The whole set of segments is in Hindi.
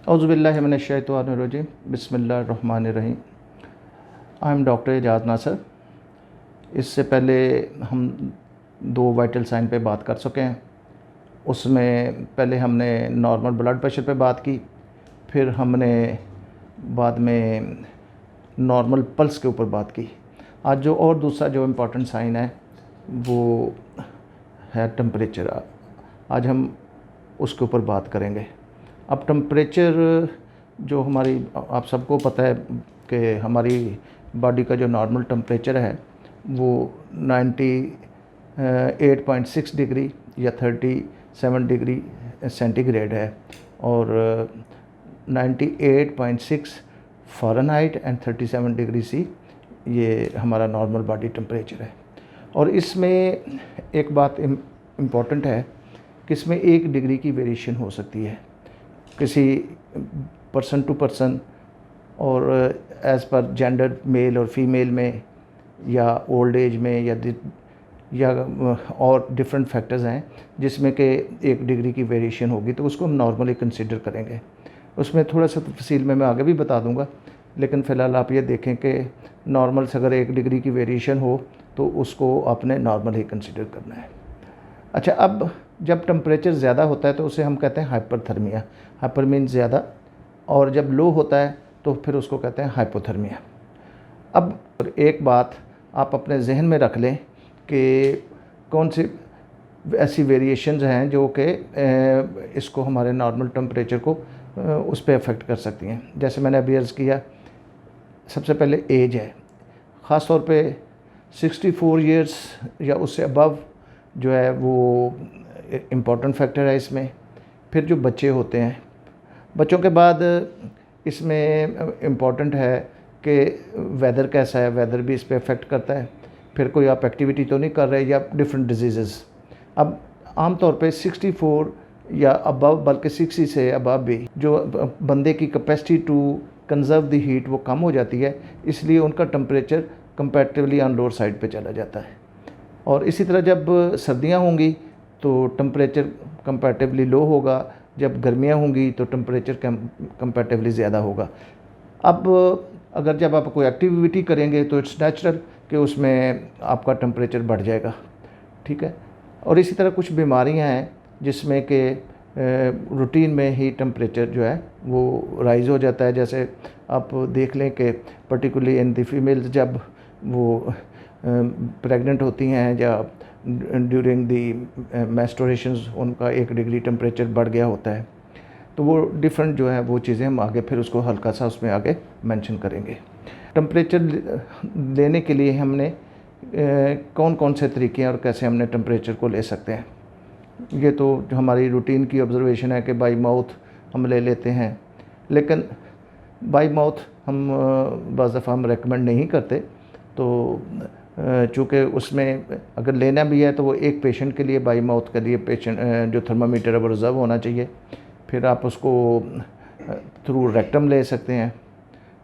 औज़ुबिल्लाहि मिनश्शैतानिर्रजीम बिस्मिल्लाहिर्रहमानिर्रहीम। आई एम डॉक्टर एजाज नासर। इससे पहले हम दो वाइटल साइन पे बात कर चुके हैं। उसमें पहले हमने नॉर्मल ब्लड प्रेशर पे बात की, फिर हमने बाद में नॉर्मल पल्स के ऊपर बात की। आज जो और दूसरा जो इम्पोर्टेंट साइन है वो है टेम्परेचर। आज हम उसके ऊपर बात करेंगे। अब टेम्परेचर जो हमारी, आप सबको पता है कि हमारी बॉडी का जो नॉर्मल टेम्परेचर है वो 98.6 डिग्री या 37 डिग्री सेंटीग्रेड है, और 98.6 फ़ारेनहाइट एंड 37 डिग्री सी ये हमारा नॉर्मल बॉडी टेम्परेचर है। और इसमें एक बात इम्पॉर्टेंट है कि इसमें 1 डिग्री की वेरिएशन हो सकती है किसी पर्सन टू पर्सन, और एज़ पर जेंडर मेल और फीमेल में, या ओल्ड एज में, या और डिफरेंट फैक्टर्स हैं जिसमें कि 1 डिग्री की वेरिएशन होगी, तो उसको हम नॉर्मली कंसीडर करेंगे। उसमें थोड़ा सा तफसील में मैं आगे भी बता दूंगा, लेकिन फ़िलहाल आप ये देखें कि नॉर्मल से अगर 1 डिग्री की वेरिएशन हो तो उसको आपने नॉर्मल ही कंसीडर करना है। अच्छा, अब जब टेम्परेचर ज़्यादा होता है तो उसे हम कहते हैं हाइपरथर्मिया। हाइपर मीन्स ज़्यादा, और जब लो होता है तो फिर उसको कहते हैं हाइपोथर्मिया। अब एक बात आप अपने जहन में रख लें कि कौन सी ऐसी वेरिएशंस हैं जो कि इसको हमारे नॉर्मल टेम्परेचर को उस पर अफेक्ट कर सकती हैं। जैसे मैंने अभी अर्ज़ किया, सबसे पहले एज है। ख़ास तौर पे 64 इयर्स या उससे अबव जो है वो इम्पॉर्टेंट फैक्टर है इसमें। फिर जो बच्चे होते हैं, बच्चों के बाद इसमें इम्पॉर्टेंट है कि वेदर कैसा है, वेदर भी इस पर अफेक्ट करता है। फिर कोई आप एक्टिविटी तो नहीं कर रहे, या डिफरेंट डिजीज़। अब आम तौर पे 64 या अबव, बल्कि 60 से अबव भी जो बंदे की capacity to conserve the heat वो कम हो जाती है, इसलिए उनका temperature comparatively on lower side पे चला जाता है। और इसी तरह जब सर्दियां होंगी तो टेम्परेचर कंपैरेटिवली लो होगा, जब गर्मियां होंगी तो टेम्परेचर कंपैरेटिवली ज़्यादा होगा। अब अगर जब आप कोई एक्टिविटी करेंगे तो इट्स नेचुरल कि उसमें आपका टेम्परेचर बढ़ जाएगा, ठीक है। और इसी तरह कुछ बीमारियां हैं जिसमें कि रूटीन में ही टेम्परेचर जो है वो राइज़ हो जाता है। जैसे आप देख लें कि पर्टिकुलरली इन द फीमेल्स, जब वो प्रेग्नेंट होती हैं या ड्यूरिंग दी मेंस्ट्रुएशंस, उनका 1 डिग्री टेम्परेचर बढ़ गया होता है। तो वो डिफरेंट जो है वो चीज़ें हम आगे फिर उसको हल्का सा उसमें आगे मेंशन करेंगे। टेम्परेचर लेने के लिए हमने कौन कौन से तरीके हैं और कैसे हमने टेम्परेचर को ले सकते हैं, ये तो जो हमारी रूटीन की ऑब्जर्वेशन है कि बाई माउथ हम ले लेते हैं। लेकिन बाई माउथ हम बाज़ दफ़ा हम रेकमेंड नहीं करते, तो चूँकि उसमें अगर लेना भी है तो वो एक पेशेंट के लिए, बाई माउथ के लिए पेशेंट जो थर्मामीटर है वो रिज़र्व होना चाहिए। फिर आप उसको थ्रू रेक्टम ले सकते हैं,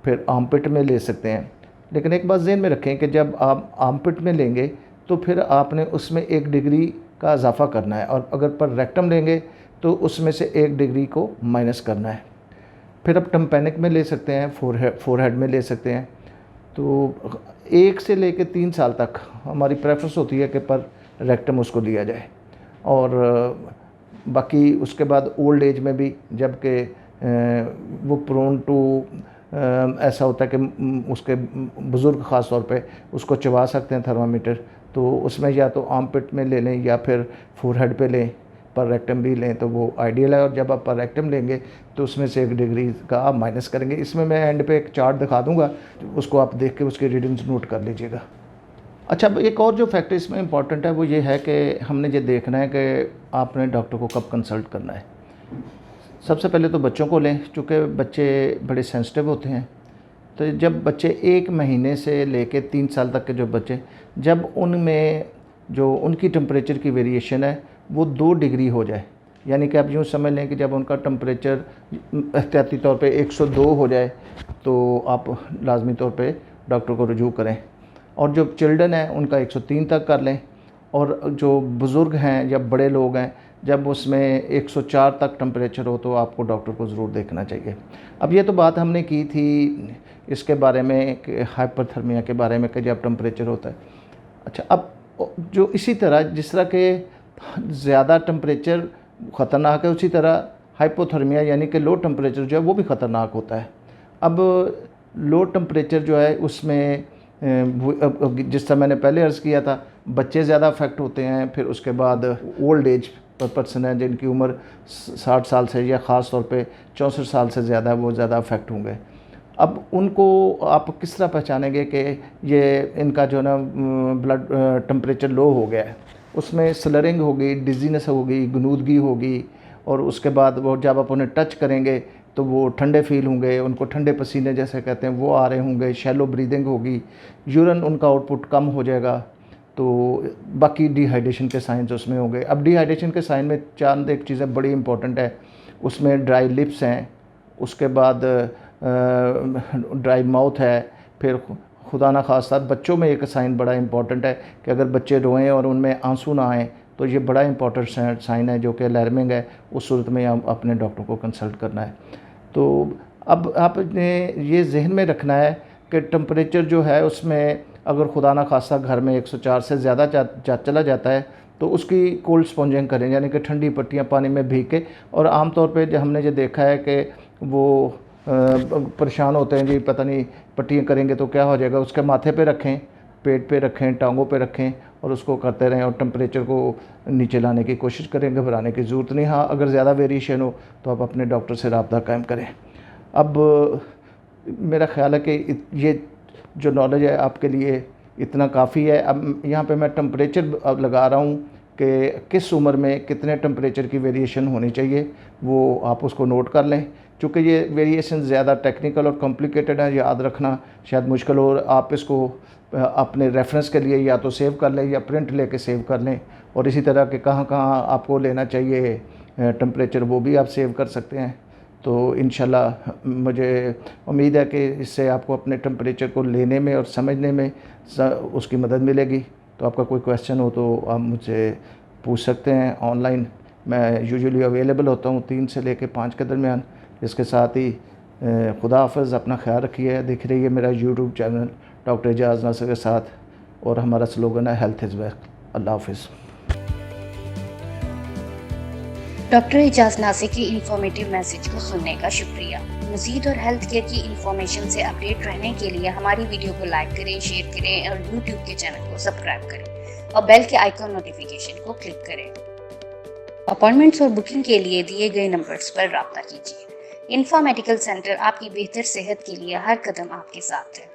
फिर आर्मपिट में ले सकते हैं। लेकिन एक बात ज़हन में रखें कि जब आप आर्मपिट में लेंगे तो फिर आपने उसमें 1 डिग्री का इजाफ़ा करना है, और अगर पर रेक्टम लेंगे तो उसमें से 1 डिग्री को माइनस करना है। फिर आप टिम्पैनिक में ले सकते हैं, फोरहेड में ले सकते हैं। तो 1 से लेकर 3 साल तक हमारी प्रेफरेंस होती है कि पर रेक्टम उसको लिया जाए। और बाकी उसके बाद ओल्ड एज में भी, जबकि वो प्रोन टू ऐसा होता है कि उसके बुज़ुर्ग ख़ास तौर पे उसको चबा सकते हैं थर्मामीटर, तो उसमें या तो आर्मपिट में ले लें या फिर फोरहेड पे लें, पर रेक्टम भी लें तो वो आइडियल है। और जब आप पर रेक्टम लेंगे तो उसमें से 1 डिग्री का आप माइनस करेंगे। इसमें मैं एंड पे एक चार्ट दिखा दूंगा, उसको आप देख के उसकी रीडिंग्स नोट कर लीजिएगा। अच्छा, एक और जो फैक्टर इसमें इंपॉर्टेंट है वो ये है कि हमने ये देखना है कि आपने डॉक्टर को कब कंसल्ट करना है। सबसे पहले तो बच्चों को लें, चूँकि बच्चे बड़े सेंसिटिव होते हैं। तो जब बच्चे 1 महीने से लेकर 3 साल तक के जो बच्चे, जब उनमें जो उनकी टेम्परेचर की वेरिएशन है वो 2 डिग्री हो जाए, यानी कि आप यूँ समझ लें कि जब उनका टेम्परेचर एहतियाती तौर पे 102 हो जाए तो आप लाजमी तौर पे डॉक्टर को रुजू करें। और जो चिल्ड्रन हैं उनका 103 तक कर लें। और जो बुज़ुर्ग हैं या बड़े लोग हैं जब उसमें 104 तक टेम्परेचर हो तो आपको डॉक्टर को ज़रूर देखना चाहिए। अब ये तो बात हमने की थी इसके बारे में कि हाइपरथर्मिया के बारे में कि जब टेम्परेचर होता है। अच्छा, अब जो इसी तरह जिस तरह के ज़्यादा टेम्परेचर ख़तरनाक है, उसी तरह हाइपोथर्मिया यानी कि लो टेम्परेचर जो है वो भी ख़तरनाक होता है। अब लो टेम्परेचर जो है उसमें जिस तरह मैंने पहले अर्ज़ किया था, बच्चे ज़्यादा अफेक्ट होते हैं, फिर उसके बाद ओल्ड एज पर्सन है जिनकी उम्र 60 साल से या ख़ास तौर पे 64 साल से ज़्यादा है, वो ज़्यादा अफेक्ट होंगे। अब उनको आप किस तरह पहचानेंगे कि ये इनका जो ना ब्लड टेम्परेचर लो हो गया है? उसमें स्लरिंग होगी, डिज़ीनेस होगी, गनूदगी होगी, और उसके बाद वो जब आप उन्हें टच करेंगे तो वो ठंडे फील होंगे, उनको ठंडे पसीने जैसे कहते हैं वो आ रहे होंगे, शैलो ब्रीदिंग होगी, यूरिन उनका आउटपुट कम हो जाएगा। तो बाकी डिहाइड्रेशन के साइंस उसमें होंगे। अब डिहाइड्रेशन के साइन में चंद एक चीज़ें बड़ी इंपॉर्टेंट है, उसमें ड्राई लिप्स हैं, उसके बाद ड्राई माउथ है, फिर खुदा ना खास्ता बच्चों में एक साइन बड़ा इंपॉर्टेंट है कि अगर बच्चे रोएं और उनमें आंसू ना आएँ तो ये बड़ा इंपॉर्टेंट साइन है जो कि अलार्मिंग है। उस सूरत में आप अपने डॉक्टर को कंसल्ट करना है। तो अब आपने ये जहन में रखना है कि टेम्परेचर जो है उसमें अगर खुदा ना खास्ता घर में 104 से ज़्यादा चला जाता है तो उसकी कोल्ड स्पॉन्जिंग करें, यानी कि ठंडी पट्टियाँ पानी में भीग के। और आम तौर पे जो हमने ये देखा है कि वो परेशान होते हैं जी, पता नहीं पट्टियाँ करेंगे तो क्या हो जाएगा, उसके माथे पे रखें, पेट पे रखें, टांगों पे रखें और उसको करते रहें और टेम्परेचर को नीचे लाने की कोशिश करें। घबराने की ज़रूरत नहीं। हाँ, अगर ज़्यादा वेरिएशन हो तो आप अपने डॉक्टर से रब्ता कायम करें। अब मेरा ख़्याल है कि ये जो नॉलेज है आपके लिए इतना काफ़ी है। अब यहाँ पे मैं टेम्परेचर अब लगा रहा हूँ कि किस उम्र में कितने टेम्परेचर की वेरिएशन होनी चाहिए, वो आप उसको नोट कर लें। चूँकि ये वेरिएशन ज़्यादा टेक्निकल और कॉम्प्लिकेटेड है, याद रखना शायद मुश्किल हो, आप इसको अपने रेफरेंस के लिए या तो सेव कर लें या प्रिंट लेके सेव कर लें। और इसी तरह के कहाँ कहाँ आपको लेना चाहिए टेम्परेचर, वो भी आप सेव कर सकते हैं। तो इंशाल्लाह मुझे उम्मीद है कि इससे आपको अपने टेम्परेचर को लेने में और समझने में उसकी मदद मिलेगी। तो आपका कोई क्वेश्चन हो तो आप मुझसे पूछ सकते हैं ऑनलाइन। मैं यूजुअली अवेलेबल होता हूँ 3 से लेकर 5 के दरमियान। इसके साथ ही खुदा हाफ़िज़, अपना ख्याल रखिए। दिख रही है मेरा यूट्यूब चैनल डॉक्टर एजाज़ नासिर के साथ, और हमारा स्लोगन है हेल्थ इज़ वेल्थ। अल्लाह हाफ़िज़। डॉक्टर एजाज़ नासिर के इंफॉर्मेटिव मैसेज को सुनने का शुक्रिया। मज़ीद और हेल्थ केयर की इंफॉर्मेशन से अपडेट रहने के लिए हमारी वीडियो को लाइक करें, शेयर करें और यूट्यूब के चैनल को सब्सक्राइब करें और बेल के आइकॉन नोटिफिकेशन को क्लिक करें। अपॉइंटमेंट्स और बुकिंग के लिए दिए गए नंबर्स पर राब्ता कीजिए। इंफा मेडिकल सेंटर आपकी बेहतर सेहत के लिए हर कदम आपके साथ है।